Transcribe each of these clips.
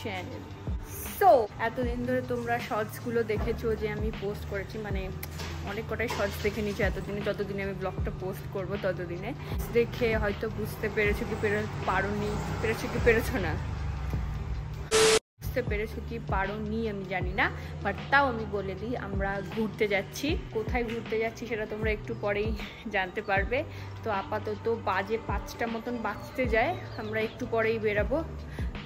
Channel. So এতদিন ধরে তোমরা শর্টসগুলো দেখেছো যে আমি পোস্ট করেছি, মানে অনেক কটাই শর্টস দেখে নিয়েছি এতদিনে, যতদিনে আমি ব্লগটা পোস্ট করব ততদিনে। দেখে হয়তো বুঝতে পেরেছো কি পারোনি, পেরেছো না, বুঝতে পেরেছো কি পারোনি আমি জানি না, বাট তাও আমি বলে দিই আমরা ঘুরতে যাচ্ছি। কোথায় ঘুরতে যাচ্ছি সেটা তোমরা একটু পরেই জানতে পারবে। তো আপাতত বাজে 5টা মতন বাজতে যায়, আমরা একটু পরেই বেরাবো।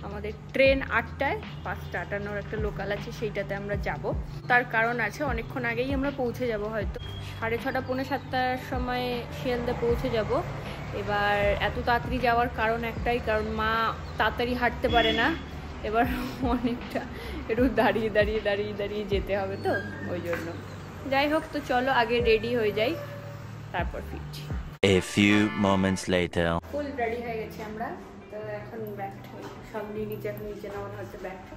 আমাদের ট্রেন 8টায়, 5:58 একটা লোকাল আছে, সেইটাতে আমরা যাব। তার কারণ আছে, অনেকক্ষণ আগেই আমরা পৌঁছে যাব, হয়তো 6:30 পৌনে 7টার সময় শিয়ালদা পৌঁছে যাব। এবার এত তাড়াতাড়ি যাওয়ার কারণ একটাই, কারণ মা তাড়াতাড়ি হাঁটতে পারে না, এবার অনেকটা একটু দাঁড়িয়ে যেতে হবে, তো ওই জন্য। যাই হোক, তো চলো আগে রেডি হয়ে যাই, তারপর ফিরছি। A few moments later. Full ready হয়ে গেছি আমরা, তো এখন ব্যাগটা সব নিয়ে নিচে নামানো হচ্ছে ব্যাগটা।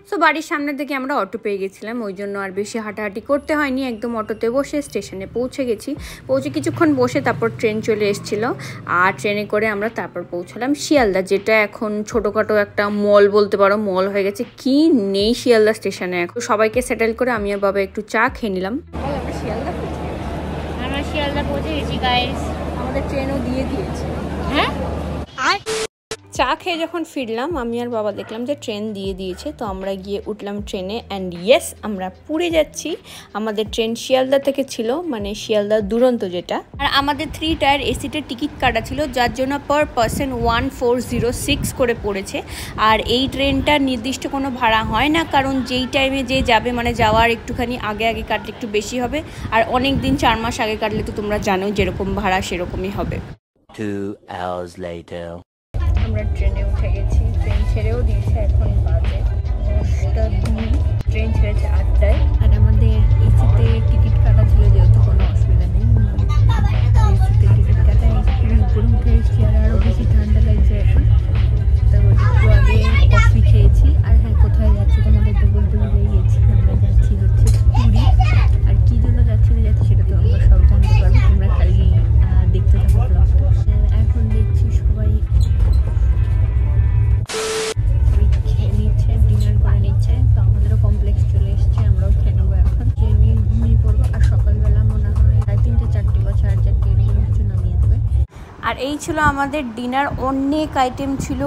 সো বাড়ির সামনের দিকে আমরা অটো পেয়ে গেছিলাম, ওই জন্য আর বেশি হাঁটাহাঁটি করতে হয়নি, একদম অটোতে বসে স্টেশনে পৌঁছে গেছি। কিছুক্ষণ বসে তারপর ট্রেন চলে এসেছিলো, আর ট্রেনে করে আমরা তারপর পৌঁছলাম শিয়ালদা, যেটা এখন ছোটোখাটো একটা মল বলতে পারো, মল হয়ে গেছে, কি নেই শিয়ালদা স্টেশনে। এখন সবাইকে সেটেল করে আমি আর বাবা একটু চা খেয়ে নিলাম। আমরা শিয়ালদা পৌঁছে গেছি গাইস, আমাদের ট্রেনও দিয়ে দিয়েছে। হ্যাঁ, আর চা খেয়ে যখন ফিরলাম আমি আর বাবা দেখলাম যে ট্রেন দিয়ে দিয়েছে, তো আমরা গিয়ে উঠলাম ট্রেনে। অ্যান্ড ইয়েস, আমরা পুরী যাচ্ছি। আমাদের ট্রেন শিয়ালদা থেকে ছিল, মানে শিয়ালদা দুরন্ত যেটা, আর আমাদের 3 টায়ার এসিটের টিকিট কাটা ছিল, যার জন্য পার পার্সন 1406 করে পড়েছে। আর এই ট্রেনটার নির্দিষ্ট কোনো ভাড়া হয় না, কারণ যেই টাইমে যে যাবে, মানে যাওয়ার একটুখানি আগে কাটলে একটু বেশি হবে, আর অনেক দিন 4 মাস আগে কাটলে তো তোমরা জানো যেরকম ভাড়া সেরকমই হবে। 2 hours later. আমরা ট্রেনে উঠে গেছি, ট্রেন ছেড়েও দিয়েছে, এখন বাজে 10:02। ট্রেন ছেড়েছে 8টায়, আর আমাদের এসিতে টিকিট কাটা ছিল, যেহেতু কোনো অসুবিধা নেই, এসিতে টিকিট কাটা। উপরে উঠে এসেছি, আর আরও বেশি ঠান্ডা লাগছে এখন। তো একটু আগে কফি খেয়েছি। আর হ্যাঁ, কোথায় যাচ্ছি তোমাদের তো বলতে ভুলেই গেছি, আমরা যাচ্ছি হচ্ছে পুরী। আর কী জন্য যাচ্ছি সেটা তো আমরা সব জানতে পারবো, তোমরা খালি দেখতে থাকো ব্লগটা। এখন দেখছি সবাই খেয়ে নিচ্ছে, ডিনার করে নিচ্ছে, তো আমাদেরও কমপ্লেক্স চলে এসছে, আমরাও খেয়ে নেবো। এখন খেয়ে নিয়ে ঘুমিয়ে পড়বো, আর সকালবেলা মনে হয় 3:30 4 বা 4:30 এরকম কিছু নামিয়ে দেবে। আর এই ছিল আমাদের ডিনার। অনেক আইটেম ছিল,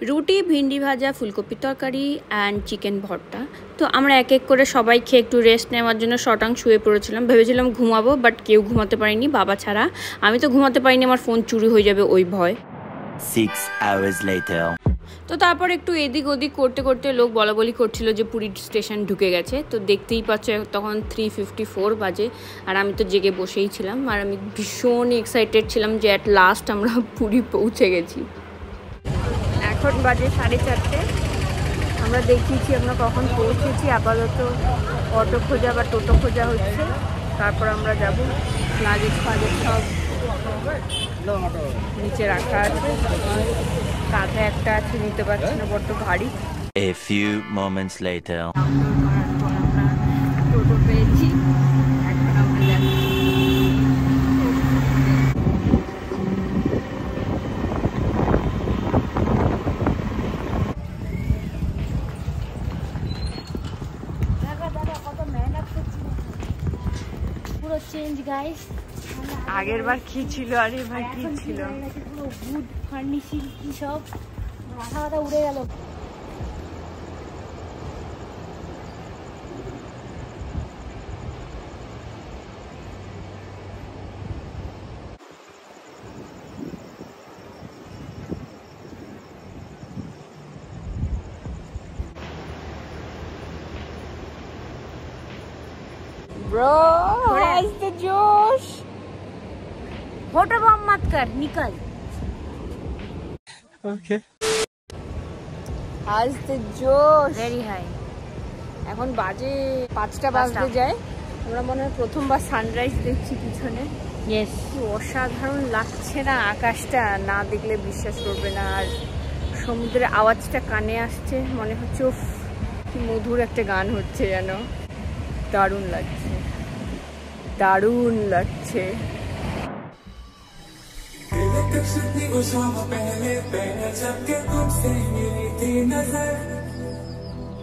রুটি, ভিন্ডি ভাজা, ফুলকপি তরকারি অ্যান্ড চিকেন ভর্তা। তো আমরা এক এক করে সবাই খেয়ে একটু রেস্ট নেওয়ার জন্য শটাং শুয়ে পড়েছিলাম। ভেবেছিলাম ঘুমাবো, বাট কেউ ঘুমাতে পারিনি, বাবা ছাড়া। আমি তো ঘুমাতে পারিনি, আমার ফোন চুরি হয়ে যাবে ওই ভয়। 6 hours later. তো তারপর একটু এদিক ওদিক করতে করতে লোক বলাবলি করছিল যে পুরী স্টেশন ঢুকে গেছে। তো দেখতেই পাচ্ছ তখন 3:54 বাজে, আর আমি তো জেগে বসেই ছিলাম, আর আমি ভীষণ এক্সাইটেড ছিলাম যে অ্যাট লাস্ট আমরা পুরী পৌঁছে গেছি। এখন বাজে 4:30। আমরা দেখিয়েছি আমরা কখন পৌঁছেছি। আপাতত অটো খোঁজা বা টোটো খোঁজা হচ্ছে, তারপর আমরা যাব। লাগেজ সব নিচে রাখা আছে, কাঁধে একটা আছে, নিতে পারছি না, বড্ড ভারী। A few moments later. টোটো পেয়েছি, এখন আমরা যাচ্ছি। কত মেহনত করছি, পুরো চেঞ্জ গাইস। আগের বার কি ছিল আর এবার কি ছিল, পুরো গুড ফার্নিশিং, কি সব মাথা উড়ে গেল। ब्रो आज तो जोश, फोटो बम मत कर, निकल। Okay. आज तो जोश वेरी हाई। এখন বাজে 5টা বাজতে যায়। আমরা মনে হয় প্রথমবার সানরাইজ দেখছি পিছনে। ইয়েস, কি অসাধারণ লাগছে না আকাশটা, না দেখলে বিশ্বাস করবে না। আর সমুদ্রের আওয়াজটা কানে আসছে, মনে হচ্ছে উফ কি মধুর একটা গান হচ্ছে যেন। দারুণ লাগছে, দারুণ লাগছে। वो शाम पहले पहले जब के तुमसे मिली थी नजर,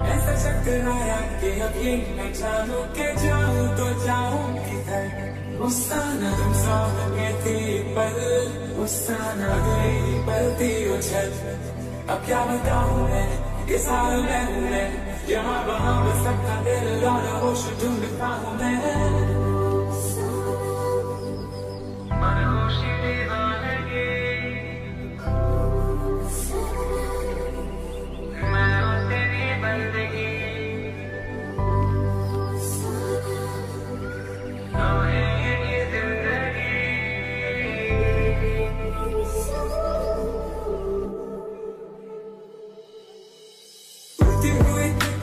ऐसा चक्कर आया कि अब ये न जानूं के जाऊं तो जाऊं किधर। गुस्सा न तुम सामने थी पल, गुस्सा न गई पलती उछल। अब क्या बताऊं मैं, किस हाल में हूँ मैं, यहाँ वहाँ बस सबका दिल और होश ढूंढता हूँ मैं। मनहोशी दीवानगी, मैं और तेरी बंदगी,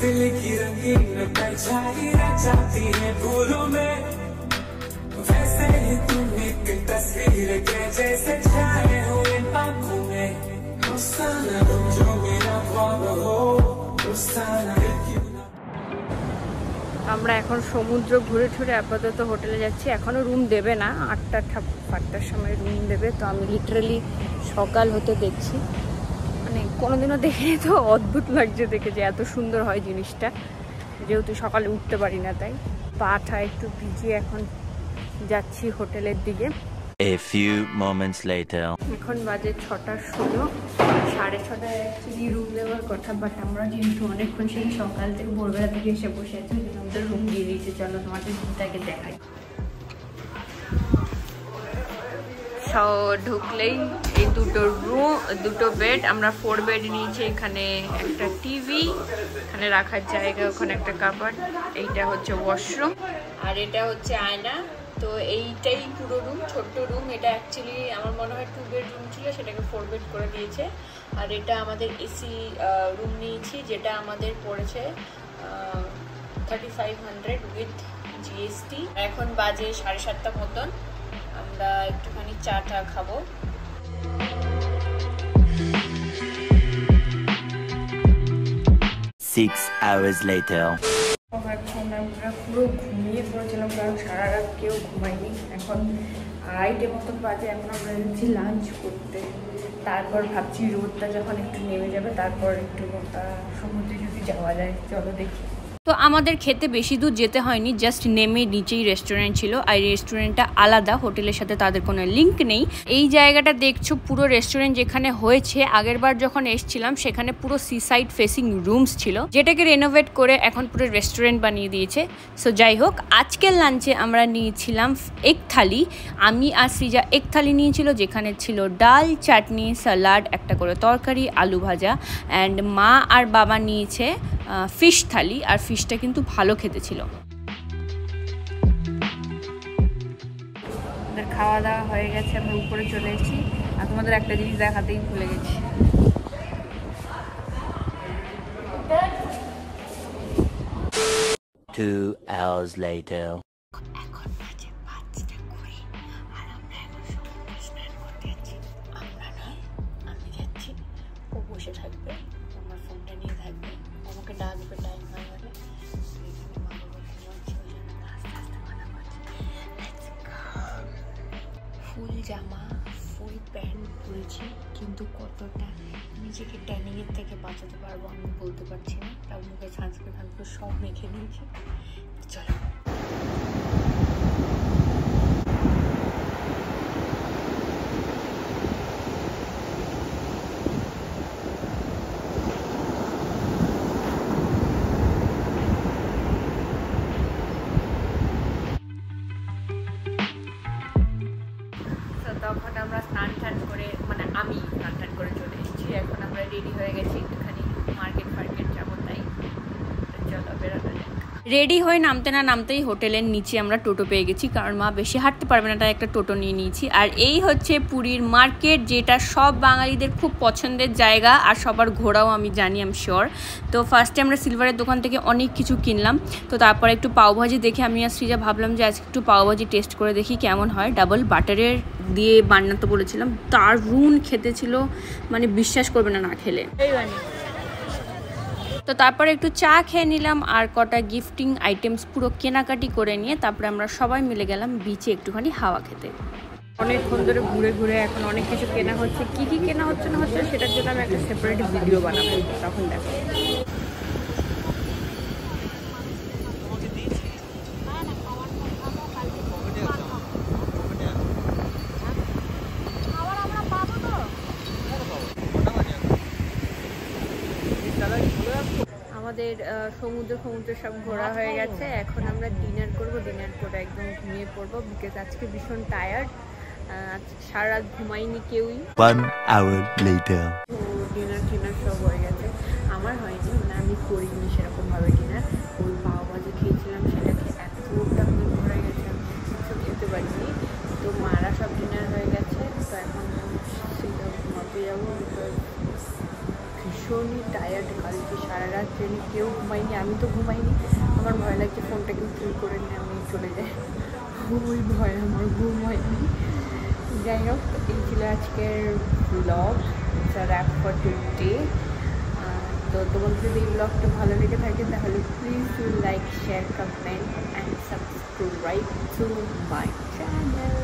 दिल की रंगीन परछाई रचाती है फूलों में, वैसे ही तुम एक तस्वीर के जैसे छाए हो इन आँखों में। गुस्सा न तुम जो मेरा ख्वाब हो, गुस्सा न क्यों ना। আমরা এখন সমুদ্র ঘুরে ঘুরে আপাতত হোটেলে যাচ্ছি। এখনও রুম দেবে না, 8টার সময় রুম দেবে। তো আমি লিটারালি সকাল হতে দেখছি, মানে কোনোদিনও দেখিনি, তো অদ্ভুত লাগছে দেখে যে এত সুন্দর হয় জিনিসটা, যেহেতু সকালে উঠতে পারি না তাই। পাটা একটু ভিজিয়ে এখন যাচ্ছি হোটেলের দিকে। A few moments later. এখন বাজে 6:16, 6:30 অ্যাকচুয়ালি রুম দেওয়ার কথা, বাট আমরা যেহেতু অনেকক্ষণ সেই সকাল থেকে ভোরবেলা থেকে এসে বসে আছি, আমাদের রুম দিয়ে দিয়েছে। চলো তোমাদের রুমটাকে দেখাই। ঢুকলেই এই দুটো বেড, আমরা 4 বেড নিয়েছি। এখানে একটা টিভি, এখানে রাখার জায়গা, ওখানে একটা কাবার্ড, এইটা হচ্ছে ওয়াশরুম, আর এটা হচ্ছে আয়না। তো এইটাই পুরো রুম, ছোট্ট রুম। এটা অ্যাকচুয়ালি আমার মনে হয় 2 বেডরুম ছিল, সেটাকে 4 বেড করে দিয়েছে। আর এটা আমাদের এসি রুম নিয়েছি, যেটা আমাদের পড়েছে 3500 উইথ জিএসটি। এখন বাজে 7:30 মতন, আমরা একটুখানি চাটা খাবো। 6 hours later. এখন আমরা পুরো ঘুমিয়ে পড়েছিলাম, কারণ সারা রাত কেউ ঘুমায়নি। এখন 2:30 মতন বাজে, এখন আমরা যাচ্ছি লাঞ্চ করতে। তারপর ভাবছি রোদটা যখন একটু নেমে যাবে, তারপর একটু সমুদ্রে যদি যাওয়া যায়, চলো দেখি। তো আমাদের খেতে বেশি দূর যেতে হয়নি, জাস্ট নেমে নিচেই রেস্টুরেন্ট ছিল। আর রেস্টুরেন্টটা আলাদা, হোটেলের সাথে তাদের কোনো লিঙ্ক নেই। এই জায়গাটা দেখছো, পুরো রেস্টুরেন্ট যেখানে হয়েছে, আগের বার যখন এসেছিলাম সেখানে পুরো সি সাইড ফেসিং রুমস ছিল, যেটাকে রেনোভেট করে এখন পুরো রেস্টুরেন্ট বানিয়ে দিয়েছে। সো যাই হোক, আজকের লাঞ্চে আমরা নিয়েছিলাম এগ থালি। আমি আর সৃজা এগ থালি নিয়েছিল, যেখানে ছিল ডাল, চাটনি, স্যালাড, একটা করে তরকারি, আলু ভাজা। অ্যান্ড মা আর বাবা নিয়েছে ফিশ থালি, আর ফিশটা কিন্তু ভালো খেতে ছিল। আমাদের খাওয়া দাওয়া হয়ে গেছে, আমরা উপরে চলে এসেছি। আর তোমাদের একটা জিনিস দেখাতেই ভুলে গেছি। 2 hours later. এখন বাজে 5:20, আর আমরা এখন সমুদ্রে স্নান করতে যাচ্ছি। আমরা নয়, আমি যাচ্ছি, ও বসে থাকবে, আমার ফোনটা নিয়ে থাকবে, আমাকে ডাকবে টাইম হয়ে গেলে। ফুল জামা, ফুল প্যান্ট পরেছি, কিন্তু কতটা নিজেকে ট্যানিংয়ের থেকে বাঁচাতে পারবো আমি বলতে পারছি না। তার মুখে সানস্ক্রিন সব মেখে নিয়েছি। চলো। তখন আমরা স্নান টান করে, মানে আমি স্নান টান করে চলে এসেছি। এখন আমরা রেডি হয়ে গেছি, একটুখানি মার্কেট যাবো, তাই চলো বেরোনো যাক। রেডি হয়ে নামতে না নামতেই হোটেলের নিচে আমরা টোটো পেয়ে গেছি, কারণ মা বেশি হাঁটতে পারবে না, তাই একটা টোটো নিয়ে নিয়েছি। আর এই হচ্ছে পুরীর মার্কেট, যেটা সব বাঙালিদের খুব পছন্দের জায়গা, আর সবার ঘোরাও আমি জানি, আমি শিওর। তো ফার্স্টে আমরা সিলভারের দোকান থেকে অনেক কিছু কিনলাম। তো তারপরে একটু পাওভাজি দেখে আমি আর সৃজা ভাবলাম যে আজকে একটু পাওভাজি টেস্ট করে দেখি কেমন হয়। ডাবল বাটারের দিয়ে বানাতে বলেছিলাম, দারুণ খেতে ছিল, মানে বিশ্বাস করবে না না খেলে। তো তারপরে একটু চা খেয়ে নিলাম, আর কটা গিফটিং আইটেমস পুরো কেনাকাটি করে নিয়ে তারপরে আমরা সবাই মিলে গেলাম বিচে একটুখানি হাওয়া খেতে। অনেকক্ষণ ধরে ঘুরে ঘুরে এখন অনেক কিছু কেনা হচ্ছে, কি কি কেনা হচ্ছে না হচ্ছে সেটার জন্য আমি একটা সেপারেট ভিডিও বানাবো, তখন দেখো। আমাদের সমুদ্র সব ঘোরা হয়ে গেছে, এখন আমরা ডিনার করব, ডিনার করে একদম ঘুমিয়ে পড়বো, বিকজ আজকে ভীষণ টায়ার্ড, সারা রাত ঘুমাইনি কেউই। 1 hour later. ডিনার সব হয়ে গেছে, আমার হয়নি, মানে আমি করিনি সেরকমভাবে ডিনার। ওই পাও ভাজি খেয়েছিলাম, সেটা খেয়ে এতটা ঘুরে গেছে আমি কিছু খেতে পারিনি। তো মারা সব ডিনার হয়ে গেছে, তো এখন সেটা ঘুমাতে যাবো, বিকজ ভীষণই টায়ার্ড। কালকে সারা রাত ট্রেনে কেউ ঘুমাইনি, আমি তো ঘুমাইনি, আমার ভয় লাগছে ফোনটা কেউ চুরি করে নিয়ে আমি চলে যাই, ওই ভয় আমার ঘুম হয়নি। যাই হোক, এই ছিল আজকের ব্লগ, র্যাপ ফর টুডে। তো তোমাদের যদি এই ব্লগটা ভালো লেগে থাকে তাহলে please do like, share, comment and subscribe to my channel.